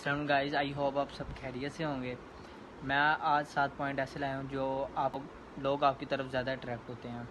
अस्सलाम guys, I hope आप सब खैरियत से होंगे। मैं आज 7 पॉइंट ऐसे लाया हूँ जो आप लोग आपकी तरफ ज़्यादा अट्रैक्ट होते हैं।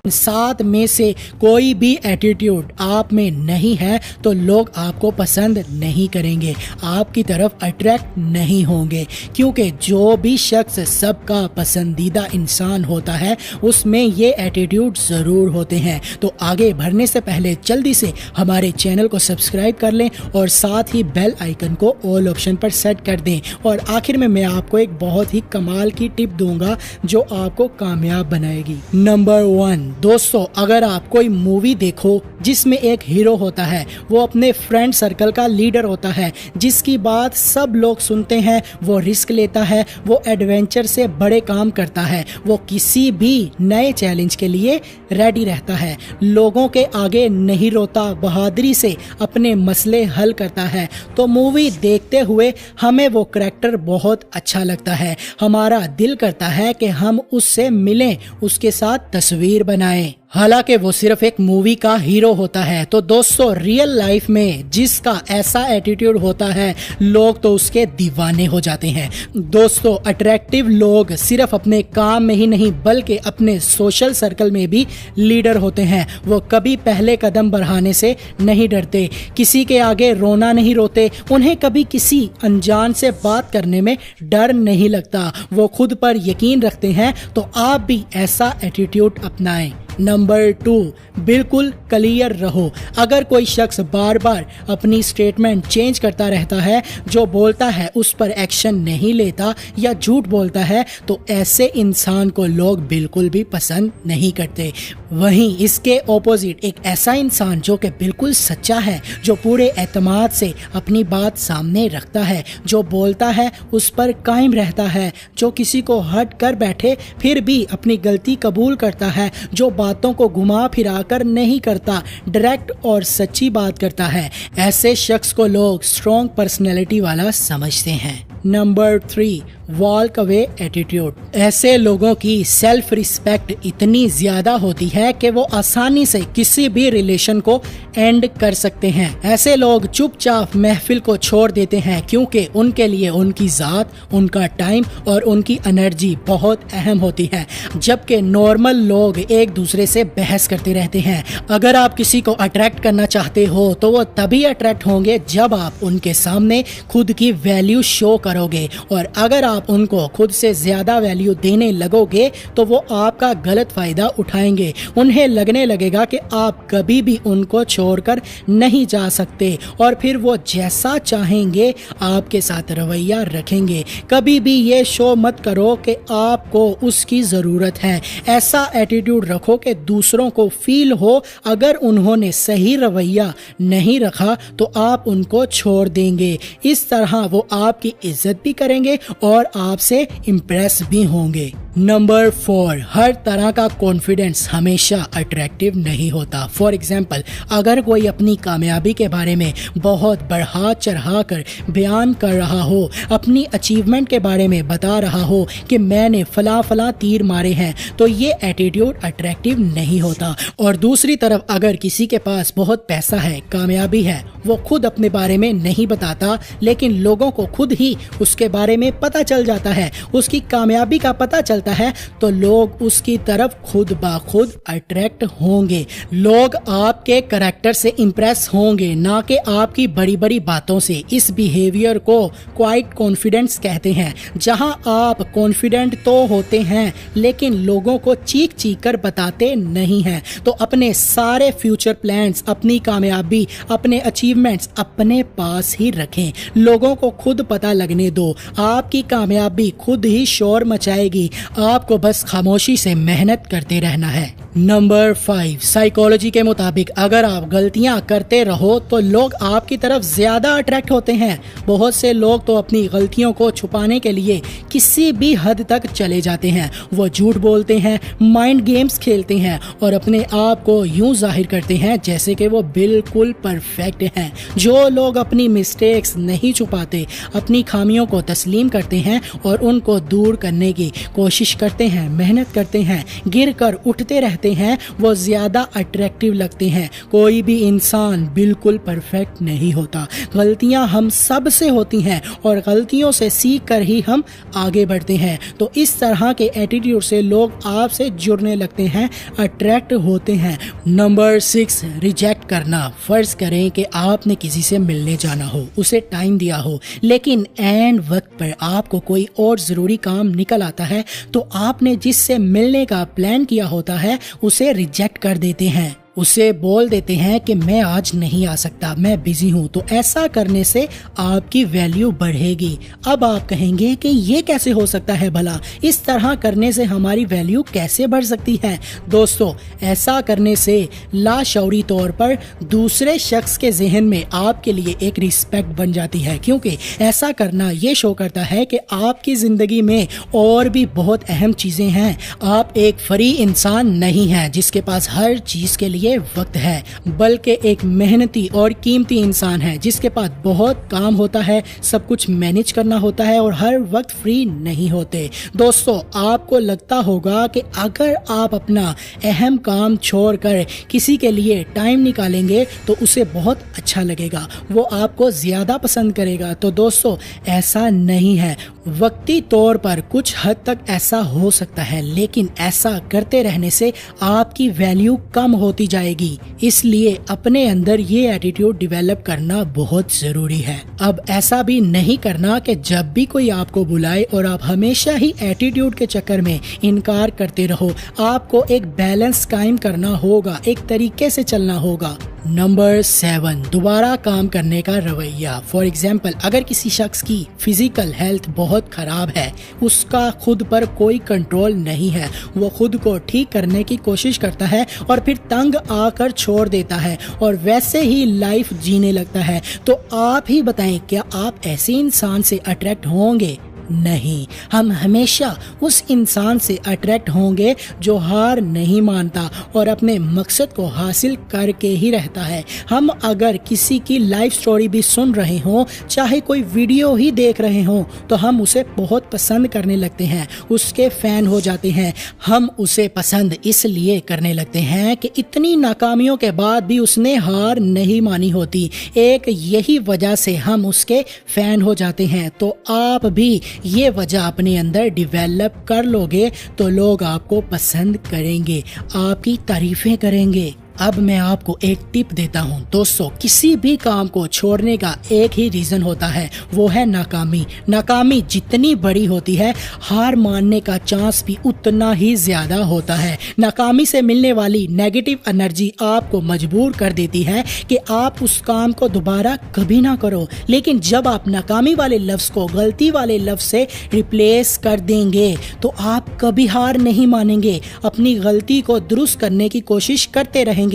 7 में से कोई भी एटीट्यूड आप में नहीं है तो लोग आपको पसंद नहीं करेंगे, आपकी तरफ अट्रैक्ट नहीं होंगे, क्योंकि जो भी शख्स सबका पसंदीदा इंसान होता है उसमें ये एटीट्यूड ज़रूर होते हैं। तो आगे बढ़ने से पहले जल्दी से हमारे चैनल को सब्सक्राइब कर लें और साथ ही बेल आइकन को ऑल ऑप्शन पर सेट कर दें। और आखिर में मैं आपको एक बहुत ही कमाल की टिप दूंगा जो आपको कामयाब बनाएगी। नंबर 1, दोस्तों, अगर आप कोई मूवी देखो जिसमें एक हीरो होता है, वो अपने फ्रेंड सर्कल का लीडर होता है, जिसकी बात सब लोग सुनते हैं, वो रिस्क लेता है, वो एडवेंचर से बड़े काम करता है, वो किसी भी नए चैलेंज के लिए रेडी रहता है, लोगों के आगे नहीं रोता, बहादुरी से अपने मसले हल करता है, तो मूवी देखते हुए हमें वो करैक्टर बहुत अच्छा लगता है। हमारा दिल करता है कि हम उससे मिलें, उसके साथ तस्वीर बनाएं। हालांकि वो सिर्फ एक मूवी का हीरो होता है। तो दोस्तों, रियल लाइफ में जिसका ऐसा एटीट्यूड होता है, लोग तो उसके दीवाने हो जाते हैं। दोस्तों, अट्रैक्टिव लोग सिर्फ अपने काम में ही नहीं बल्कि अपने सोशल सर्कल में भी लीडर होते हैं। वो कभी पहले कदम बढ़ाने से नहीं डरते, किसी के आगे रोना नहीं रोते, उन्हें कभी किसी अनजान से बात करने में डर नहीं लगता, वो खुद पर यकीन रखते हैं। तो आप भी ऐसा एटीट्यूड अपनाएं। नंबर 2, बिल्कुल क्लियर रहो। अगर कोई शख्स बार बार अपनी स्टेटमेंट चेंज करता रहता है, जो बोलता है उस पर एक्शन नहीं लेता या झूठ बोलता है, तो ऐसे इंसान को लोग बिल्कुल भी पसंद नहीं करते। वहीं इसके ऑपोजिट एक ऐसा इंसान जो कि बिल्कुल सच्चा है, जो पूरे एतमाद से अपनी बात सामने रखता है, जो बोलता है उस पर कायम रहता है, जो किसी को हट कर बैठे फिर भी अपनी गलती कबूल करता है, जो बातों को घुमा फिरा कर नहीं करता, डायरेक्ट और सच्ची बात करता है, ऐसे शख्स को लोग स्ट्रॉन्ग पर्सनैलिटी वाला समझते हैं। Number 3, walk away attitude. ऐसे लोगों की सेल्फ रिस्पेक्ट इतनी ज्यादा होती है कि वो आसानी से किसी भी रिलेशन को एंड कर सकते हैं। ऐसे लोग चुपचाप महफिल को छोड़ देते हैं, क्योंकि उनके लिए उनकी जात, उनका टाइम और उनकी एनर्जी बहुत अहम होती है, जबकि नॉर्मल लोग एक दूसरे से बहस करते रहते हैं। अगर आप किसी को अट्रैक्ट करना चाहते हो तो वो तभी अट्रैक्ट होंगे जब आप उनके सामने खुद की वैल्यू शो करोगे, और अगर आप उनको खुद से ज्यादा वैल्यू देने लगोगे तो वो आपका गलत फायदा उठाएंगे। उन्हें लगने लगेगा कि आप कभी भी उनको छोड़कर नहीं जा सकते, और फिर वो जैसा चाहेंगे आपके साथ रवैया रखेंगे। कभी भी ये शो मत करो कि आपको उसकी जरूरत है। ऐसा एटीट्यूड रखो कि दूसरों को फील हो अगर उन्होंने सही रवैया नहीं रखा तो आप उनको छोड़ देंगे। इस तरह वो आपकी इज्जत भी करेंगे और आपसे इम्प्रेस भी होंगे। नंबर 4, हर तरह का कॉन्फिडेंस हमेशा अट्रैक्टिव नहीं होता। फॉर एग्जाम्पल, अगर कोई अपनी कामयाबी के बारे में बहुत बढ़ा चढ़ा कर बयान कर रहा हो, अपनी अचीवमेंट के बारे में बता रहा हो कि मैंने फला फला तीर मारे हैं, तो ये एटीट्यूड अट्रैक्टिव नहीं होता। और दूसरी तरफ अगर किसी के पास बहुत पैसा है, कामयाबी है, वो खुद अपने बारे में नहीं बताता, लेकिन लोगों को खुद ही उसके बारे में पता चल जाता है, उसकी कामयाबी का पता चलता है, तो लोग उसकी तरफ खुद ब खुद अट्रैक्ट होंगे। लोग आपके करैक्टर से इंप्रेस होंगे, ना कि आपकी बड़ी बड़ी बातों से। इस बिहेवियर को क्वाइट कॉन्फिडेंस कहते हैं, जहां आप कॉन्फिडेंट तो होते हैं लेकिन लोगों को चीख चीख कर बताते नहीं हैं। तो अपने सारे फ्यूचर प्लान्स, अपनी कामयाबी, अपने अचीवमेंट्स अपने पास ही रखें। लोगों को खुद पता लगने दो, आपकी कामयाबी खुद ही शोर मचाएगी। आपको बस खामोशी से मेहनत करते रहना है। नंबर 5, साइकोलॉजी के मुताबिक अगर आप गलतियां करते रहो तो लोग आपकी तरफ ज्यादा अट्रैक्ट होते हैं। बहुत से लोग तो अपनी गलतियों को छुपाने के लिए किसी भी हद तक चले जाते हैं। वो झूठ बोलते हैं, माइंड गेम्स खेलते हैं और अपने आप को यूं जाहिर करते हैं जैसे कि वो बिल्कुल परफेक्ट हैं। जो लोग अपनी मिस्टेक्स नहीं छुपाते, अपनी खामियों को तस्लीम करते हैं और उनको दूर करने की कोशिश कोशिश करते हैं, मेहनत करते हैं, गिर कर उठते रहते हैं, वो ज़्यादा अट्रैक्टिव लगते हैं। कोई भी इंसान बिल्कुल परफेक्ट नहीं होता, गलतियां हम सब से होती हैं और गलतियों से सीख कर ही हम आगे बढ़ते हैं। तो इस तरह के एटीट्यूड से लोग आपसे जुड़ने लगते हैं, अट्रैक्ट होते हैं। नंबर 6, रिजेक्ट करना। फर्ज करें कि आपने किसी से मिलने जाना हो, उसे टाइम दिया हो, लेकिन एंड वक्त पर आपको कोई और ज़रूरी काम निकल आता है, तो आपने जिससे मिलने का प्लान किया होता है उसे रिजेक्ट कर देते हैं, उसे बोल देते हैं कि मैं आज नहीं आ सकता, मैं बिजी हूँ। तो ऐसा करने से आपकी वैल्यू बढ़ेगी। अब आप कहेंगे कि ये कैसे हो सकता है भला, इस तरह करने से हमारी वैल्यू कैसे बढ़ सकती है? दोस्तों, ऐसा करने से लाशऊरी तौर पर दूसरे शख्स के जहन में आपके लिए एक रिस्पेक्ट बन जाती है, क्योंकि ऐसा करना ये शो करता है कि आपकी ज़िंदगी में और भी बहुत अहम चीज़ें हैं। आप एक फ्री इंसान नहीं हैं जिसके पास हर चीज़ के लिए वक्त है, बल्कि एक मेहनती और कीमती इंसान है जिसके पास बहुत काम होता है, सब कुछ मैनेज करना होता है और हर वक्त फ्री नहीं होते। दोस्तों, आपको लगता होगा कि अगर आप अपना अहम काम छोड़कर किसी के लिए टाइम निकालेंगे तो उसे बहुत अच्छा लगेगा, वो आपको ज़्यादा पसंद करेगा। तो दोस्तों, ऐसा नहीं है। वक्ती तौर पर कुछ हद तक ऐसा हो सकता है, लेकिन ऐसा करते रहने से आपकी वैल्यू कम होती जाएगी। इसलिए अपने अंदर ये एटीट्यूड डेवलप करना बहुत ज़रूरी है। अब ऐसा भी नहीं करना कि जब भी कोई आपको बुलाए और आप हमेशा ही एटीट्यूड के चक्कर में इनकार करते रहो। आपको एक बैलेंस कायम करना होगा, एक तरीके से चलना होगा। नंबर 7, दोबारा काम करने का रवैया। फॉर एग्जाम्पल, अगर किसी शख्स की फिजिकल हेल्थ बहुत ख़राब है, उसका खुद पर कोई कंट्रोल नहीं है, वो खुद को ठीक करने की कोशिश करता है और फिर तंग आकर छोड़ देता है और वैसे ही लाइफ जीने लगता है, तो आप ही बताएं, क्या आप ऐसे इंसान से अट्रैक्ट होंगे? नहीं, हम हमेशा उस इंसान से अट्रैक्ट होंगे जो हार नहीं मानता और अपने मकसद को हासिल करके ही रहता है। हम अगर किसी की लाइफ स्टोरी भी सुन रहे हों, चाहे कोई वीडियो ही देख रहे हों, तो हम उसे बहुत पसंद करने लगते हैं, उसके फ़ैन हो जाते हैं। हम उसे पसंद इसलिए करने लगते हैं कि इतनी नाकामियों के बाद भी उसने हार नहीं मानी होती। एक यही वजह से हम उसके फ़ैन हो जाते हैं। तो आप भी ये वजह अपने अंदर डेवलप कर लोगे तो लोग आपको पसंद करेंगे, आपकी तारीफें करेंगे। अब मैं आपको एक टिप देता हूँ। दोस्तों, किसी भी काम को छोड़ने का एक ही रीज़न होता है, वो है नाकामी। नाकामी जितनी बड़ी होती है, हार मानने का चांस भी उतना ही ज़्यादा होता है। नाकामी से मिलने वाली नेगेटिव एनर्जी आपको मजबूर कर देती है कि आप उस काम को दोबारा कभी ना करो। लेकिन जब आप नाकामी वाले लफ्ज़ को गलती वाले लफ्ज़ से रिप्लेस कर देंगे तो आप कभी हार नहीं मानेंगे, अपनी गलती को दुरुस्त करने की कोशिश करते रहेंगे।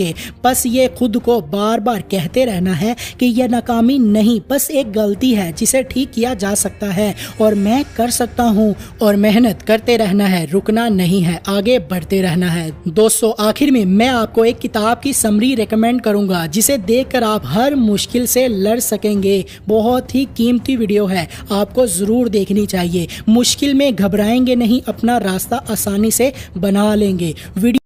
बस ये खुद को बार बार कहते रहना है कि यह नाकामी नहीं, बस एक गलती है जिसे ठीक किया जा सकता है और मैं कर सकता हूँ, और मेहनत करते रहना है, रुकना नहीं है, आगे बढ़ते रहना है। दोस्तों, आखिर में मैं आपको एक किताब की समरी रेकमेंड करूंगा जिसे देखकर आप हर मुश्किल से लड़ सकेंगे। बहुत ही कीमती वीडियो है, आपको जरूर देखनी चाहिए। मुश्किल में घबराएंगे नहीं, अपना रास्ता आसानी से बना लेंगे। वीडियो